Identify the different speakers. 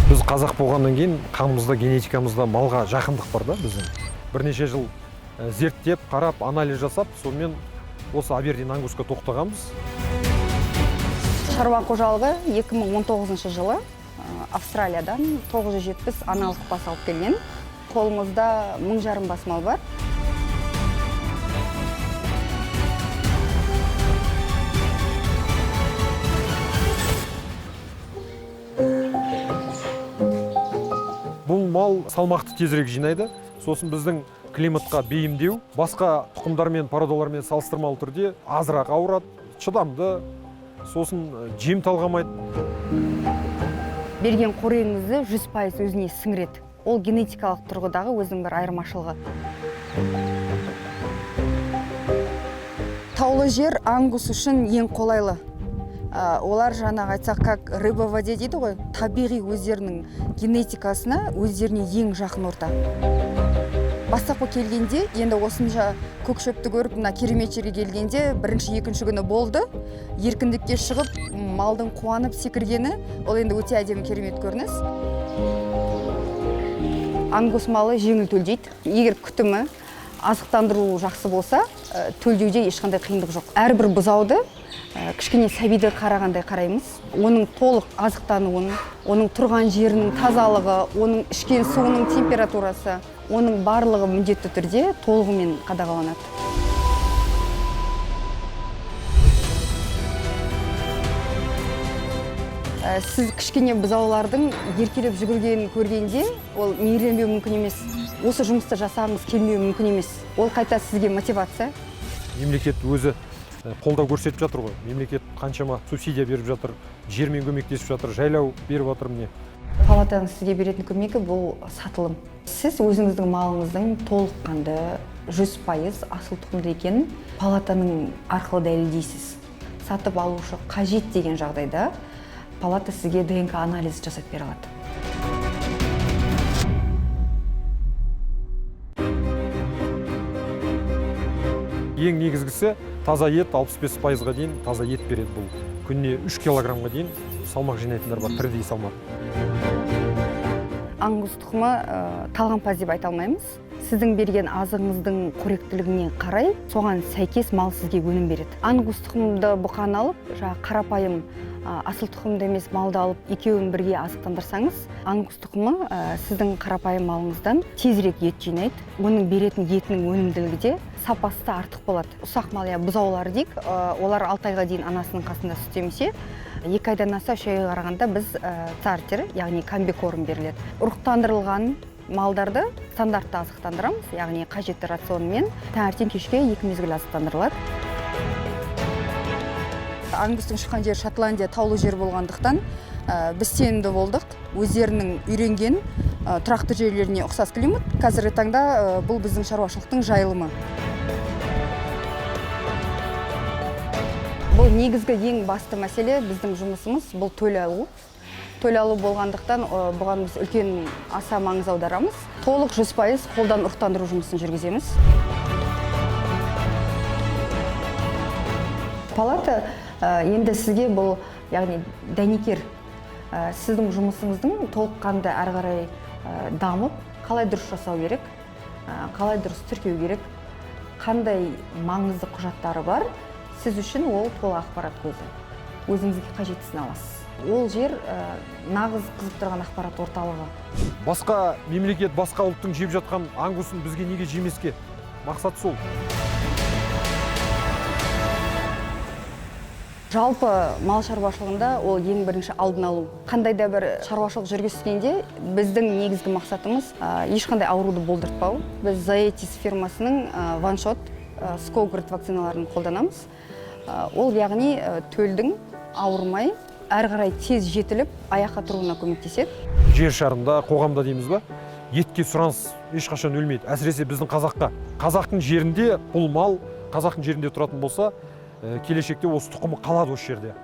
Speaker 1: Біз қазақ болғаннан кейін қанымызда, генетикамызда малға жақындық бар да біздің. Бірнеше жыл зерттеп, қарап, анализ жасап, сонымен осы Абердин ангуска тоқтағанбыз.
Speaker 2: Шаруа қожалығы 2019 жылы Австралиядан 970 аналық бас алып келген. Қолымызда 1500 бас мал бар.
Speaker 1: Бұл мал салмақты тезірек жинайды. Сосын біздің климатқа бейімдеу, басқа тұқымдармен, пародалармен салыстырмалы түрде азырақ ауырады, шыдамды, сосын жем талғамайды.
Speaker 2: Берген қореңізді 100% өзіне сіңіреді. Ол генетикалық тұрғыдағы өзінің бір айырмашылығы. Таулы жер ангус үшін ең қолайлы. Олар жаңағы айтсақ, как рыба в воде дейді ғой, табиғи өздерінің генетикасына, өздеріне ең жақын орта. Бастапқы келгенде, енді осынша көк шөпті көріп, мына керемет жерге келгенде, бірінші, екінші күні болды. Еркіндікке шығып, малдың қуанып секіргені, ол енді өте әдемі керемет көрініс. Ангус малы жеңіл төлдейді. Егер күтімі, азықтандыру жақсы болса, төлдеуде ешқандай қиындық жоқ. Әрбір бұзауды кішкене сәбиді қарағандай қараймыз. Оның толық азықтануын, оның тұрған жерінің тазалығы, оның ішкен суының температурасы, оның барлығы міндетті түрде толығымен қадағаланады. Сіз кішкене бұзаулардың еркелеп жүгіргенін көргенде, ол мейірленбеу мүмкін емес. Осы жұмысты жасағыңыз келмеу мүмкін емес. Ол қайта сізге мотивация.
Speaker 1: Мемлекет өзі қолдау көрсетіп жатыр ғой. Мемлекет қаншама субсидия беріп жатыр, жермен көмектесіп жатыр, жайлау беріп жатыр міне.
Speaker 2: Палатаның сізге беретін көмегі бұл сатылым. Сіз өзіңіздің малыңыздың толыққанды 100% асыл тұқымды екенін палатаның арқылы дәлелдейсіз. Сатып алушы қажет деген жағдайда палата сізге ДНК анализ жасап бере алады.
Speaker 1: Ең негізгісі таза ет 65%-ға дейін таза ет береді бұл. Күніне 3 килограммға дейін салмақ жинайтындар бар, тірідей салмақ.
Speaker 2: Ангус тұқымы талғампаз деп айта алмаймыз. Сіздің берген азығыңыздың қоректілігіне қарай, соған сәйкес мал сізге өнім береді. Ангус тұқымды бұқан алып, қарапайым асыл тұқымды емес малды алып, екеуін бірге азықтандырсаңыз, ангус тұқымы сіздің қарапайым малыңыздан тезірек ет жинайды. Оның беретін етінің өнімділігі де сапасы да артық болады. Ұсақ мал, бұзаулар дейік, олар 6 айға дейін анасының қасында сүт емсе, 2 айдан аса 3 айға қарағанда біз стартер, яғни комбикорм беріледі. Ұрықтандырылған малдарды стандартты азықтандырамыз, яғни қажетті рационмен таңертең кешке 2 мезгіл азықтандырылады. Ангустың шыққан жер Шотландия таулы жер болғандықтан біз сенімді болдық. Өздерінің үйренген тұрақты жерлеріне ұқсас климат. Қазіргі таңда бұл біздің шаруашылықтың жайылымы. Бұл негізгі ең басты мәселе біздің жұмысымыз бұл төл алу. Төл алу болғандықтан бұған біз үлкен аса маңыз аударамыз. Толық 100% қолдан ұрықтандыру жұмысын жүргіземіз. Палата енді сізге бұл, яғни дәнекер, сіздің жұмысыңыздың толыққанды әрі қарай дамып, қалай дұрыс жасау керек, қалай дұрыс тіркеу керек, қандай маңызды құжаттары бар, сіз үшін ол толық ақпарат көзі. Өзіңізге қажеттісін аласыз. Ол жер нағыз қызып тұрған ақпарат орталығы.
Speaker 1: Басқа мемлекет, басқа ұлттың жеп жатқан ангусын бізге неге жемеске? Мақсат сол.
Speaker 2: Жалпы мал шаруашылығында ол ең бірінші алдын алу. Қандай да бір шаруашылық жүргізгенде біздің негізгі мақсатымыз ешқандай ауруды болдыртпау. Біз Zoetis фирмасының OneShot Skogard вакциналарын қолданамыз. Ол яғни төлдің ауырмай, әрі қарай тез жетіліп, аяққа тұруына көмектеседі.
Speaker 1: Жер шарында, қоғамда дейміз ба, етке сұраныс ешқашан өлмейді. Әсіресе біздің қазаққа. Қазақтың жерінде бұл мал, қазақтың жерінде тұратын болса, келешекте осы тұқымы қалады осы жерде.